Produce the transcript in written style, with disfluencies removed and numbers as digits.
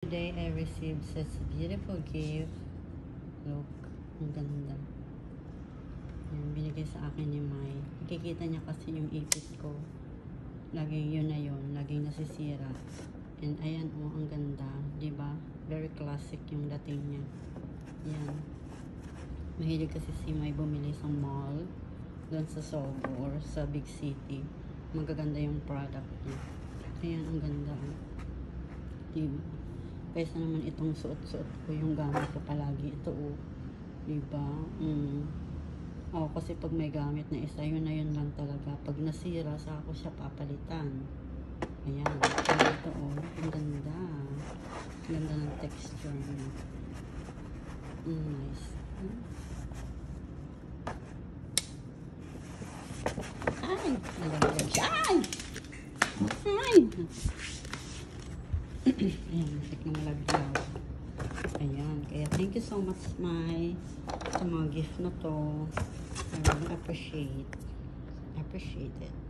Today I received such a beautiful gift. Look, ang ganda. Yan, binigay sa akin ni Mai. Nakikita niya kasi yung ipis ko. Laging yun na yun, laging nasisira. And ayan, oh, ang ganda. Diba? Very classic yung dating niya. Yan. Mahilig kasi si Mai bumili sa mall, doon sa Sogo or sa big city. Magaganda yung product niya. Ayan, ang ganda. Diba? Kaysa naman itong suot-suot ko yung gamit ko palagi. Ito, oh. Diba? Oh, kasi pag may gamit na isa, yun na yun lang talaga. Pag nasira, sa ako siya papalitan. Ayan. Ito, oh. Ang ganda. Ang ganda ng texture niya. Nice. Ay! Nalaglag siya. Ay! Ay! Ayan, masik na malaglag. Ayan, kaya thank you so much, Mai, sa mga gift na to. I really appreciate it.